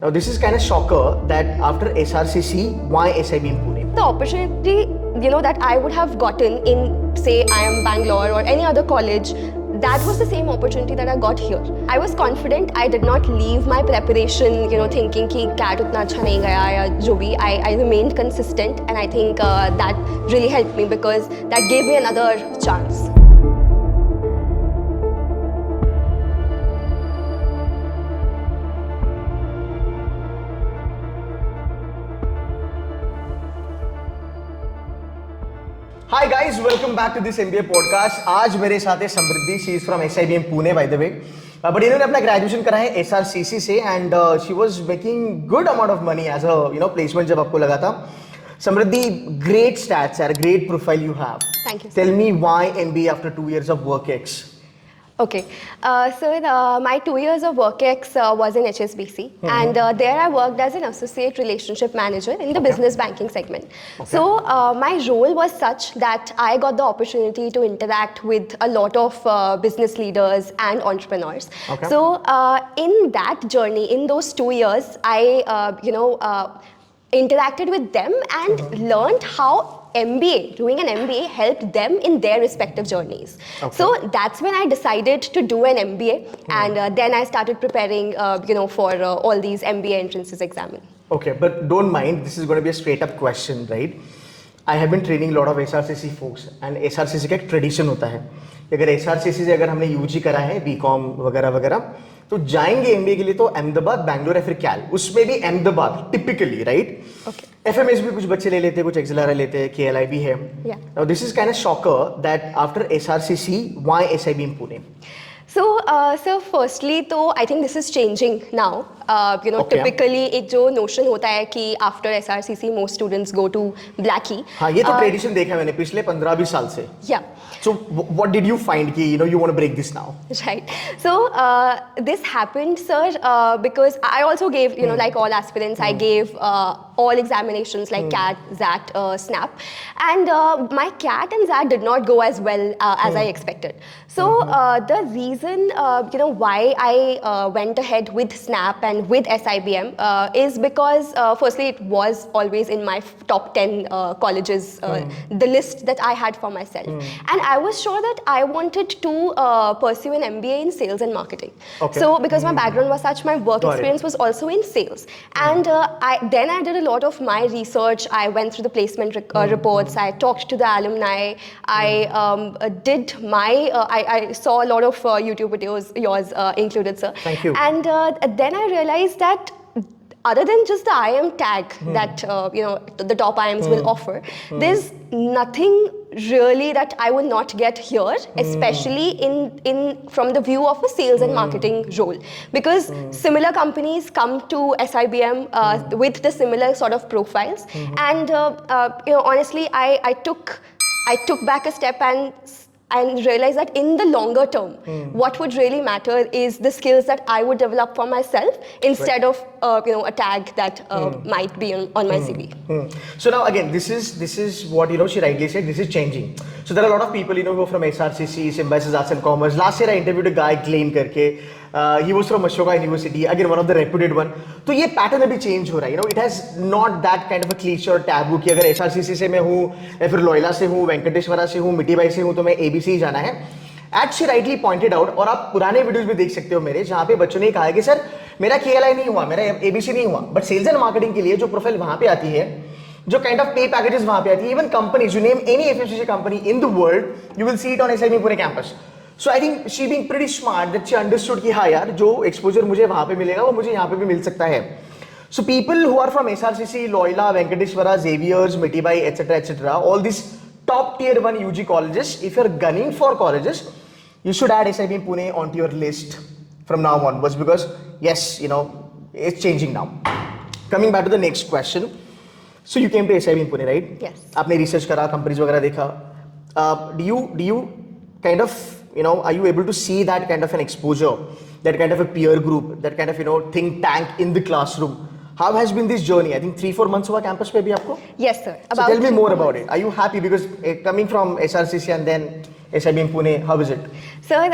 Now this is kind of shocker that after SRCC, why SIBM Pune? The opportunity, that I would have gotten in, say, IIM Bangalore or any other college, that was the same opportunity that I got here. I was confident. I did not leave my preparation, thinking कि CAT उतना अच्छा नहीं गया या जो भी. I remained consistent, and I think that really helped me because that gave me another chance. Hi guys, welcome back to this MBA podcast. आज मेरे साथ है समृद्धि. She is from SIBM Pune by the way. But इन्होंने अपना graduation करा है SRCC से and she was making good amount of money as a placement जब आपको लगा था. समृद्धि, great stats, great profile you have. Thank you. Tell me why MBA after 2 years of WorkX? Okay, my 2 years of WorkX was in HSBC, and there I worked as an associate relationship manager in the business banking segment. So my role was such that I got the opportunity to interact with a lot of business leaders and entrepreneurs. Okay. So in that journey, in those 2 years, I interacted with them and learned how doing an MBA helped them in their respective journeys. Okay. So that's when I decided to do an MBA, and then I started preparing, for all these MBA entrances exams. Okay, but don't mind, this is going to be a straight up question, right? I have been training a lot of SRCC folks, and SRCC का एक tradition होता है. अगर SRCC से अगर हमने UG करा है, BCom वगैरह वगैरह, तो जाएंगे MBA के लिए तो अहमदाबाद, बैंगलोर या फिर कैल. उसमें भी अहमदाबाद टिपिकली, राइट? FMS भी कुछ बच्चे ले लेते हैं, कुछ XLR लेते हैं, KLI भी है. Now this is kind of shocker that after SRCC, why SIBM Pune? So, firstly, तो I think this is changing now. Okay. Typically एक जो notion होता है कि after SRCC most students go to Blackie. हाँ, ये तो ट्रेडिशन देखा है मैंने पिछले 15-20 साल से. Yeah. So what did you find कि you want to break this now? Right. So this happened, sir, because I also gave, like all aspirants, I gave all examinations like CAT, ZAT, SNAP, and my CAT and ZAT did not go as well as I expected. So the reason, why I went ahead with SNAP and with SIBM is because, firstly, it was always in my top 10 colleges, the list that I had for myself. And I was sure that I wanted to pursue an MBA in sales and marketing. Okay. So because my background was such, my work Got experience it. was also in sales. And I did a lot of my research. I went through the placement reports. I talked to the alumni. I did my, I saw a lot of YouTube videos, yours included, sir. Thank you. And then I realized that other than just the IIM tag that the top IIMs will offer, there's nothing really that I will not get here, especially in from the view of a sales and marketing role, because similar companies come to SIBM with the similar sort of profiles, and honestly, I took back a step and realized that in the longer term, what would really matter is the skills that I would develop for myself instead of a tag that might be on my CV. So now again, this is what she rightly said. This is changing. So there are a lot of people who are from SRCC, Symbiosis Arts and Commerce. Last year I interviewed a guy, Glenn करके. He was from Ashoka University, again one of the reputed one. तो ये pattern अभी change हो रहा है. It has not that kind of a cliche or taboo कि अगर SRCC से मैं हूँ या फिर लोयला से हूँ, वेंकटेश्वरा से हूँ, मिट्टी बाई से हूँ तो मैं ABC ही जाना है. As she rightly pointed out, और आप पुराने वीडियोस भी देख सकते हो मेरे, जहाँ पे बच्चों ने कहा है कि सर मेरा KLI नहीं हुआ, मेरा ABC नहीं हुआ, बट सेल्स एंड मार्केटिंग के लिए जो प्रोफाइल वहाँ पे आती है, जो काइंड ऑफ पे पैकेजेस वहाँ पे आती है, even companies, you name any FMCG company in the world, you will see it on SIBM Pune campus. So I think she being pretty smart that she understood कि हाँ यार जो exposure मुझे वहाँ पे मिलेगा वो मुझे यहाँ पे भी मिल सकता है. So people who are from SRCC, Loyola, Venkateshwara, Xavier's, Mitibai, etc., all these top tier 1 UG colleges, if you're gunning for colleges, you should add SIBM Pune onto your list from now onwards, because yes, it's changing now. Coming back to the next question. So you came to SIBM Pune, right? Yes. आपने research करा, companies वगैरह देखा. Do you kind of are you able to see that kind of an exposure, that kind of a peer group, that kind of think tank in the classroom? How has been this journey? I think 3-4 months हुआ campus पे भी आपको? Yes, sir. So tell me more about it. Are you happy because coming from SRCC and then SIBM Pune, how is it? Sir,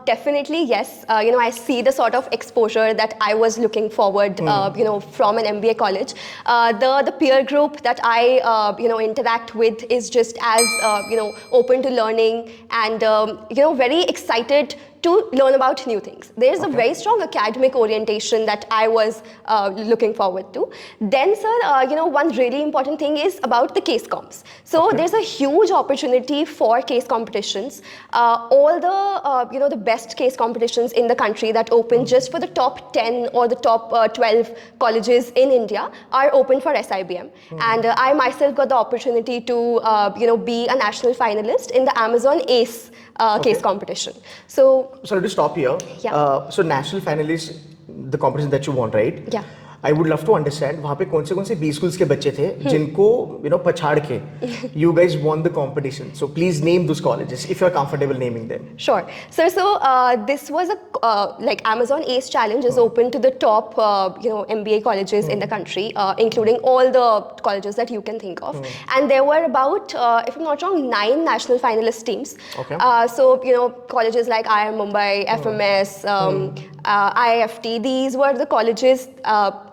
definitely yes. I see the sort of exposure that I was looking forward, from an MBA college. The peer group that I, interact with is just as, open to learning and, very excited to learn about new things. There's a very strong academic orientation that I was looking forward to. Then, sir, one really important thing is about the case comps. So there's a huge opportunity for case competitions. All the best case competitions in the country that open just for the top 10 or the top 12 colleges in India are open for SIBM. And I myself got the opportunity to, be a national finalist in the Amazon ACE case competition. So, Sorry to stop here. Yeah. So national finalists, the competition that you want, right? Yeah. I would love to understand वहाँ पे कौन से B schools के बच्चे थे जिनको पछाड़ के you guys won the competition. So please name those colleges if you're comfortable naming them. Sure. Sir, so this was like Amazon ACE Challenge is open to the top, MBA colleges in the country, including all the colleges that you can think of. And there were about, if I'm not wrong, 9 national finalist teams. Okay. So, colleges like IIM Mumbai, FMS, IIFT, these were the colleges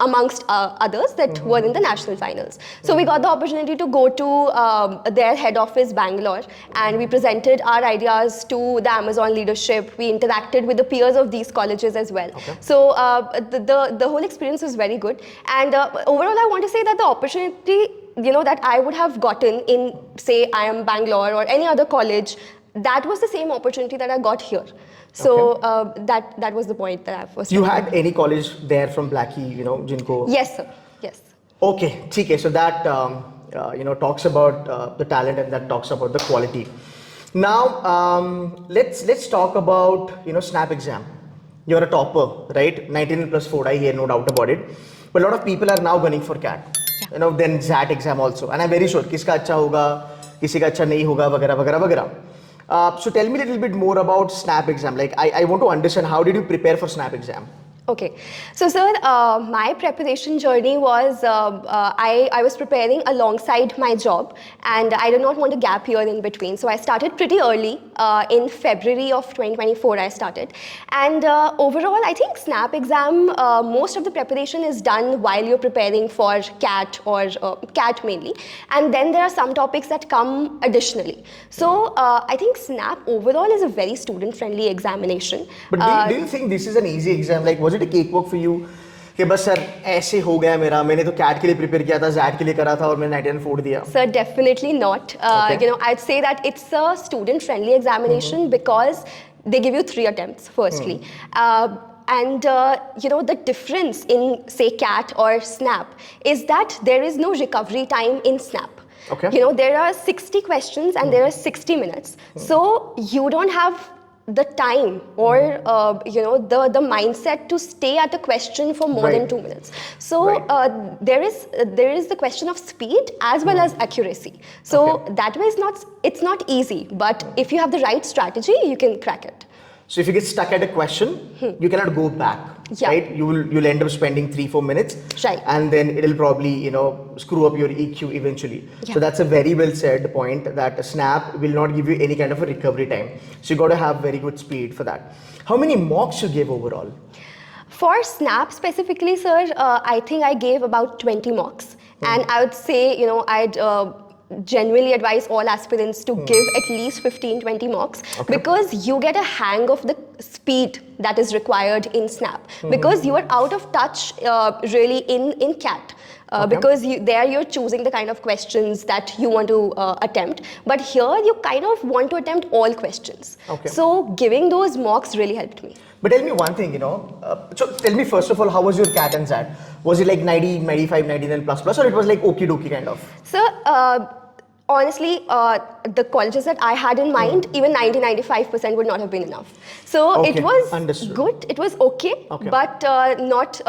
amongst others that were in the national finals. So we got the opportunity to go to their head office, Bangalore, and we presented our ideas to the Amazon leadership. We interacted with the peers of these colleges as well. So the whole experience was very good. And overall, I want to say that the opportunity, that I would have gotten in, say, IIM Bangalore or any other college, that was the same opportunity that I got here. So that was the point that I was. You had any college there from Blackie, जिनको? Yes, sir. Yes. Okay, ठीक है. So that talks about the talent and that talks about the quality. Now let's talk about SNAP exam. You're a topper, right? 19 plus 4, I hear, no doubt about it. But a lot of people are now gunning for CAT. Then ZAT exam also, and I'm very sure किसका अच्छा होगा, किसी का अच्छा नहीं होगा, वगैरह वगैरह वगैरह. So tell me a little bit more about SNAP exam. Like I want to understand, how did you prepare for SNAP exam? Okay, so sir, my preparation journey was I was preparing alongside my job, and I did not want a gap year in between. So I started pretty early. In February of 2024, I started, and overall, I think SNAP exam, most of the preparation is done while you're preparing for CAT or CAT mainly, and then there are some topics that come additionally. So I think SNAP overall is a very student-friendly examination. But do you think this is an easy exam? Like, was it a cakewalk for you? कि बस sir ऐसे हो गया मेरा, मैंने तो cat के लिए प्रिपेयर किया था, जैट के लिए करा था और मैंने 99 फोड़ दिया. Sir, definitely not. I'd say that it's a student-friendly examination because they give you 3 attempts. Firstly, and the difference in, say, CAT or SNAP is that there is no recovery time in SNAP. Okay. There are 60 questions and there are 60 minutes. So you don't have the time or the mindset to stay at a question for more than 2 minutes. So there is the question of speed as well as accuracy. So that way it's not easy, but if you have the right strategy, you can crack it. So if you get stuck at a question, you cannot go back, right? You'll end up spending 3-4 minutes, right? And then it'll probably screw up your EQ eventually. Yeah. So that's a very well said point, that SNAP will not give you any kind of a recovery time. So you got to have very good speed for that. How many mocks you gave overall? For SNAP specifically, sir, I think I gave about 20 mocks, and I would say I'd genuinely advise all aspirants to give at least 15-20 mocks, because you get a hang of the speed that is required in SNAP, because you are out of touch really in CAT. Because there you're choosing the kind of questions that you want to attempt, but here you kind of want to attempt all questions. So giving those mocks really helped me. But tell me one thing, so tell me first of all, how was your CAT and ZAT? Was it like 90, 95, 99 plus plus, or it was like okie dokie kind of? So honestly, the colleges that I had in mind, even 90-95% would not have been enough. So it was good, it was okay. But not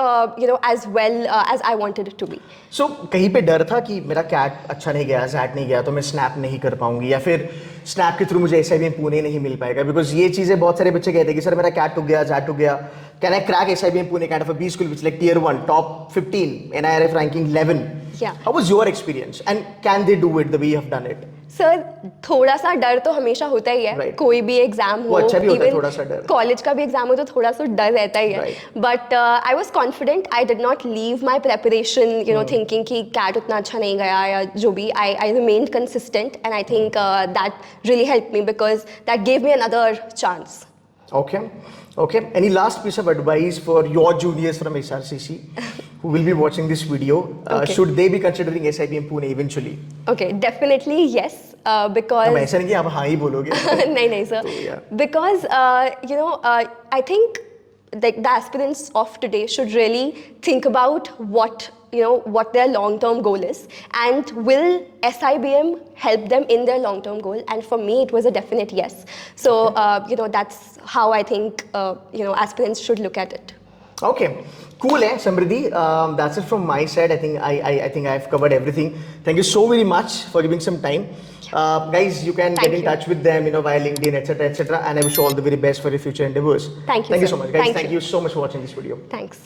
as well as I wanted it to be. So कहीं पे डर था कि मेरा CAT अच्छा नहीं गया, ZAT नहीं गया, तो मैं SNAP नहीं कर पाऊंगी, या फिर SNAP के थ्रू मुझे SIBM पुणे नहीं मिल पाएगा? Because ये चीजें बहुत सारे बच्चे कहते हैं कि सर मेरा CAT टूट गया, ZAT टूट गया, can I crack SIBM Pune kind of a B school which is like tier 1, top 15, NIRF ranking 11? Yeah. How was your experience, and can they do it the way you have done it? Sir थोड़ा सा डर तो हमेशा होता ही है Right. कोई भी exam वो हो अच्छा भी होता है, थोड़ा सा डर। कॉलेज का भी एग्जाम हो तो थोड़ा सा डर रहता ही है Right. But I was confident I did not leave my preparation you know Hmm. Thinking कि कैट उतना अच्छा नहीं गया या जो भी आई remained consistent and I think that really help me because that gave me another chance Okay. Okay. Any last piece of advice for your juniors from SRCC who will be watching this video? Okay. Should they be considering SIBM Pune eventually? okay definitely yes because अब ऐसा नहीं कि आप हाँ ही बोलोगे. नहीं नहीं sir So, yeah. because you know I think the aspirants of today should really think about what you know what their long term goal is and will SIBM help them in their long term goal, and for me it was a definite yes. So you know that's how I think you know aspirants should look at it. Okay, cool, Samriddhi. That's it from my side. I think I've covered everything. Thank you so very much for giving some time. Guys, you can Thank get in you. touch with them, you know, via LinkedIn, etc., etc. And I wish you all the very best for your future endeavors. Thank you, Thank you sir. so much, guys. Thank Thank you. you so much for watching this video. Thanks.